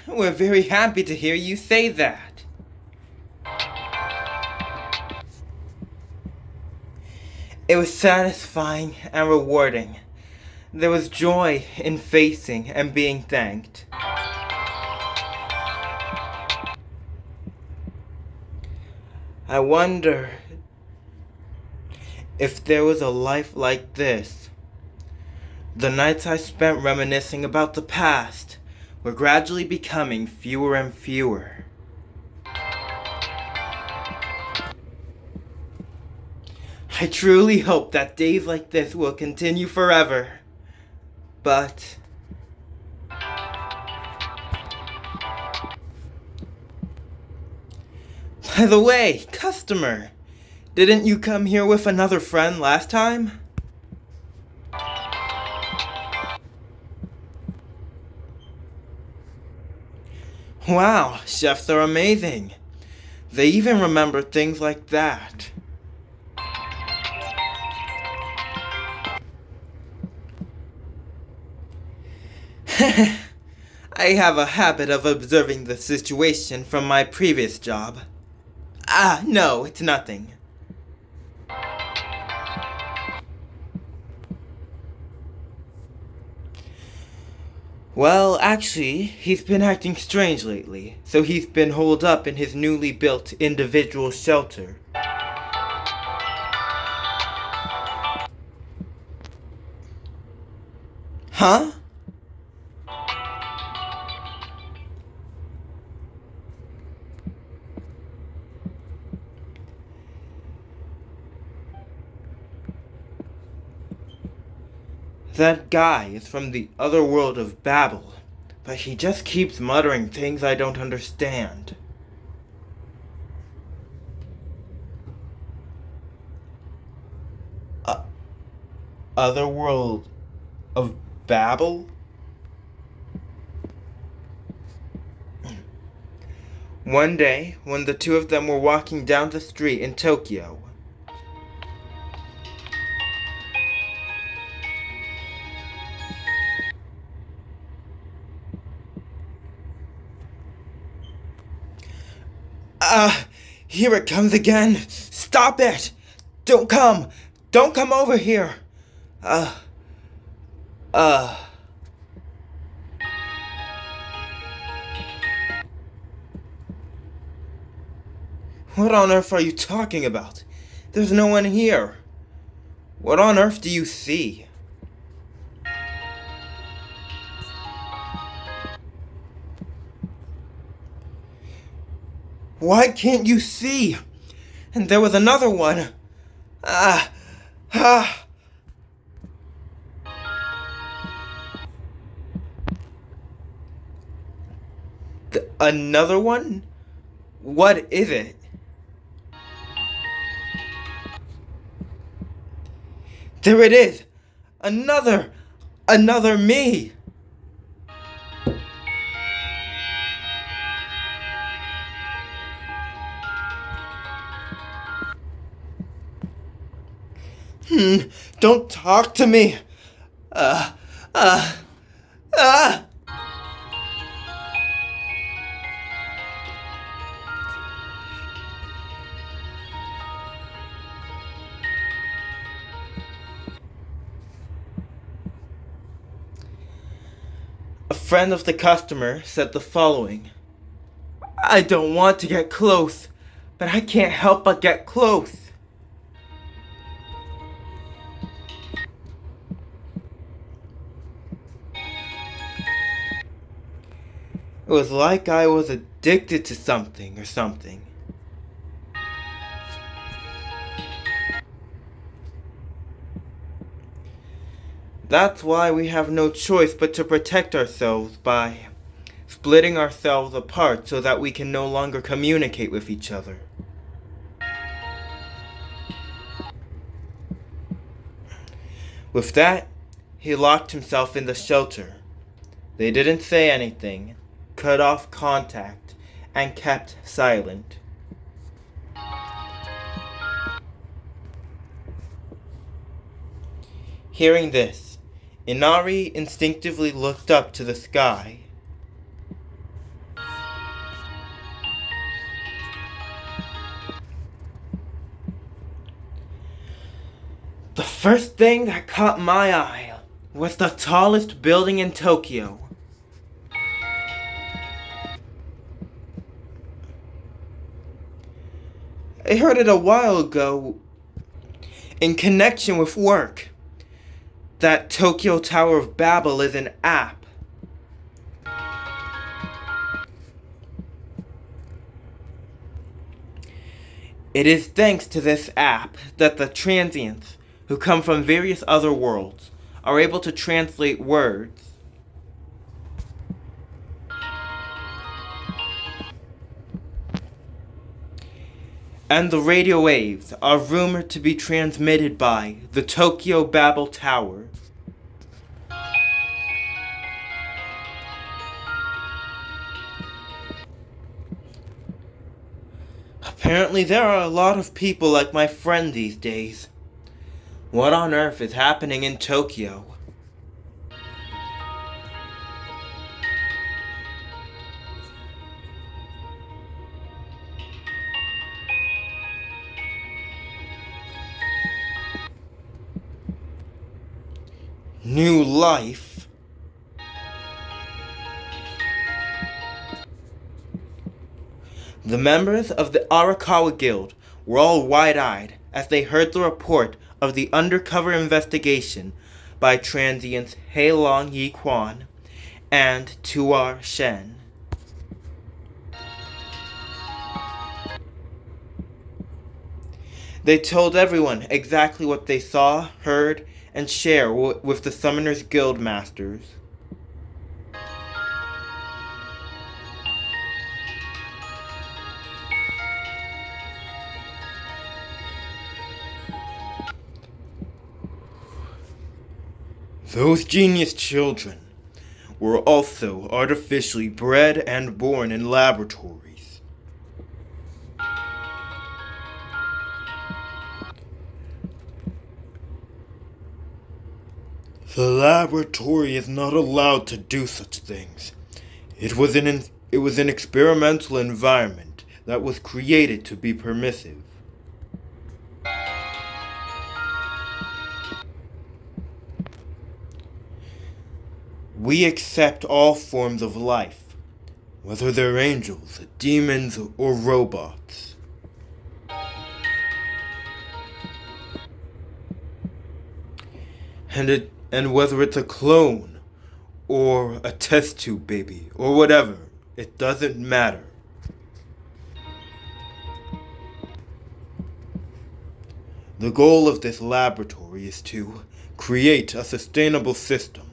We're very happy to hear you say that. It was satisfying and rewarding. There was joy in facing and being thanked. I wonder if there was a life like this. The nights I spent reminiscing about the past were gradually becoming fewer and fewer. I truly hope that days like this will continue forever. But by the way, customer, didn't you come here with another friend last time? Wow, chefs are amazing. They even remember things like that. I have a habit of observing the situation from my previous job. No, it's nothing. Well, actually, he's been acting strange lately, so he's been holed up in his newly built individual shelter. Huh? That guy is from the other world of Babel, but he just keeps muttering things I don't understand. Other world of Babel? One day, when the two of them were walking down the street in Tokyo, here it comes again! Stop it! Don't come! Don't come over here! What on earth are you talking about? There's no one here. What on earth do you see? Why can't you see? And there was another one. Another one? What is it? There it is! Another me! Don't talk to me! A friend of the customer said the following: I don't want to get close, but I can't help but get close. It was like I was addicted to something or something. That's why we have no choice but to protect ourselves by splitting ourselves apart so that we can no longer communicate with each other. With that, he locked himself in the shelter. They didn't say anything, cut off contact, and kept silent. Hearing this, Inari instinctively looked up to the sky. The first thing that caught my eye was the tallest building in Tokyo. I heard it a while ago in connection with work that Tokyo Tower of Babel is an app. It is thanks to this app that the transients who come from various other worlds are able to translate words. And the radio waves are rumored to be transmitted by the Tokyo Babel Tower. Apparently there are a lot of people like my friend these days. What on earth is happening in Tokyo? New life? The members of the Arakawa Guild were all wide-eyed as they heard the report of the undercover investigation by transients Heilong Yi Quan and Tuar Shen. They told everyone exactly what they saw, heard, and shared with the Summoners Guild Masters. Those genius children were also artificially bred and born in laboratories. The laboratory is not allowed to do such things. It was an experimental environment that was created to be permissive. We accept all forms of life, whether they're angels, demons, or robots. And whether it's a clone, or a test tube baby, or whatever, it doesn't matter. The goal of this laboratory is to create a sustainable system.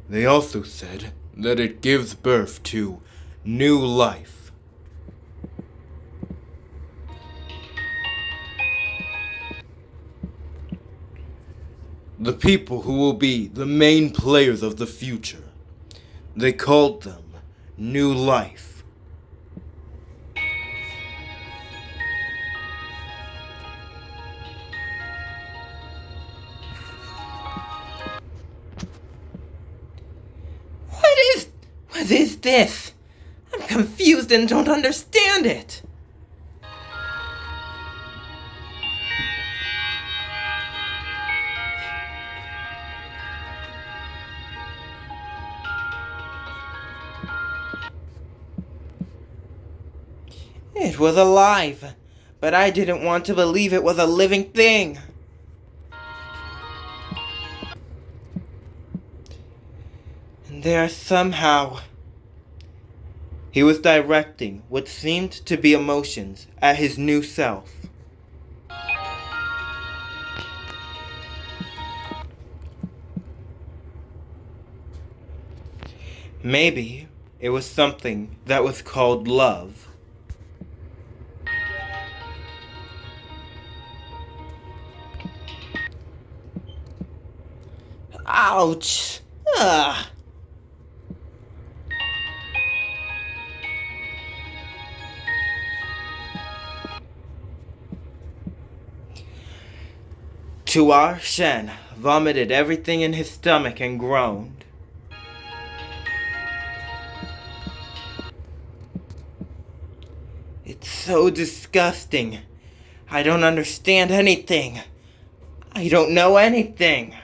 They also said that it gives birth to new life. The people who will be the main players of the future. They called them New Life. What is this? I'm confused and don't understand it. It was alive, but I didn't want to believe it was a living thing. And there somehow... He was directing what seemed to be emotions at his new self. Maybe it was something that was called love. Ouch! Ugh. Tuar Shen vomited everything in his stomach and groaned. It's so disgusting. I don't understand anything. I don't know anything.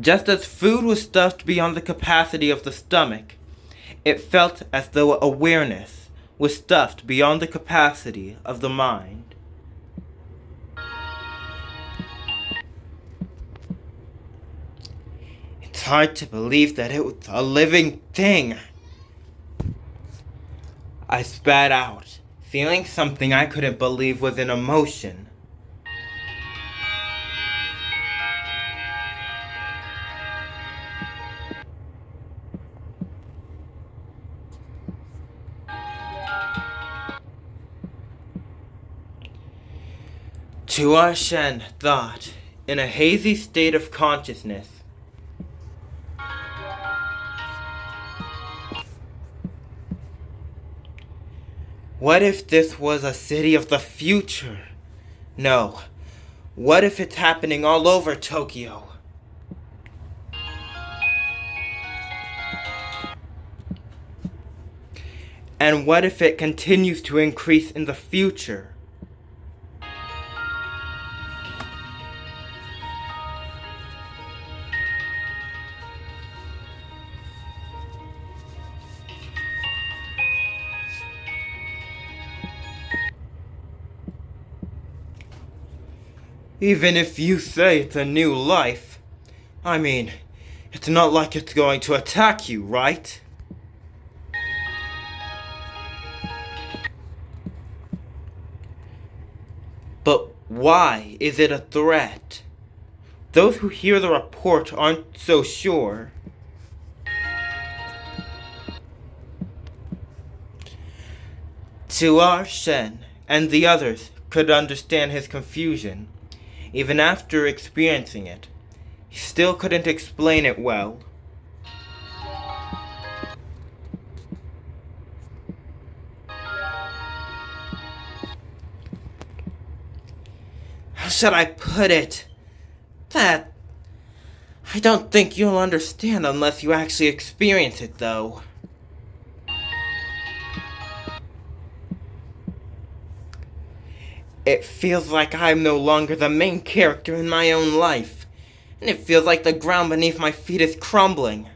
Just as food was stuffed beyond the capacity of the stomach, it felt as though awareness was stuffed beyond the capacity of the mind. It's hard to believe that it was a living thing. I spat out, feeling something I couldn't believe was an emotion. Tua Shen thought, in a hazy state of consciousness. What if this was a city of the future? No. What if it's happening all over Tokyo? And what if it continues to increase in the future? Even if you say it's a new life, I mean, it's not like it's going to attack you, right? But why is it a threat? Those who hear the report aren't so sure. Tua Shen and the others could understand his confusion. Even after experiencing it, he still couldn't explain it well. How should I put it? I don't think you'll understand unless you actually experience it, though. It feels like I'm no longer the main character in my own life, and it feels like the ground beneath my feet is crumbling.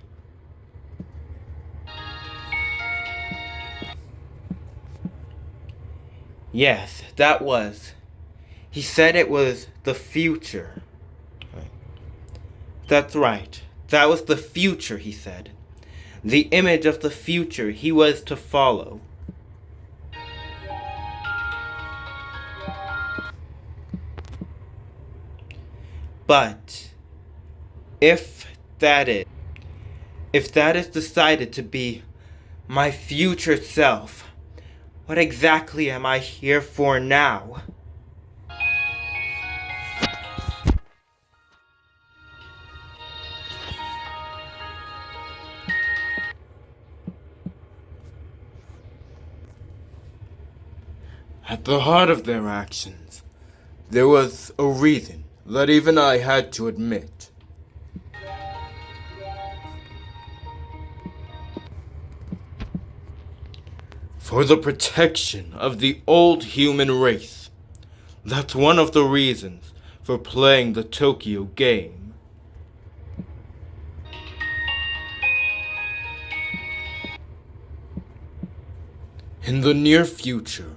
Yes, that was. He said it was the future. That's right. That was the future, he said. The image of the future he was to follow. But if that is decided to be my future self, what exactly am I here for now? At the heart of their actions, there was a reason that even I had to admit. For the protection of the old human race. That's one of the reasons for playing the Tokyo game. In the near future,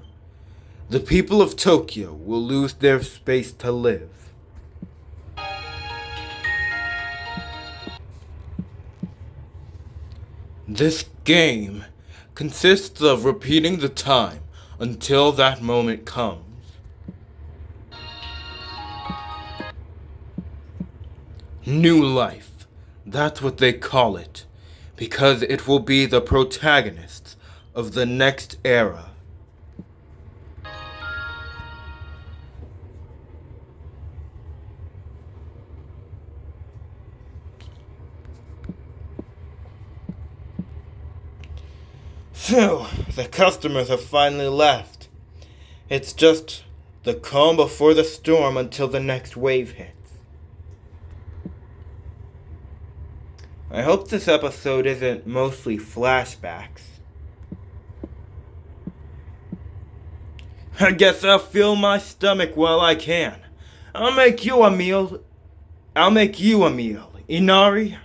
the people of Tokyo will lose their space to live. This game consists of repeating the time until that moment comes. New life, that's what they call it, because it will be the protagonists of the next era. Phew, the customers have finally left. It's just The calm before the storm until the next wave hits. I hope this episode isn't mostly flashbacks. I guess I'll fill my stomach while I can. I'll make you a meal, Inari.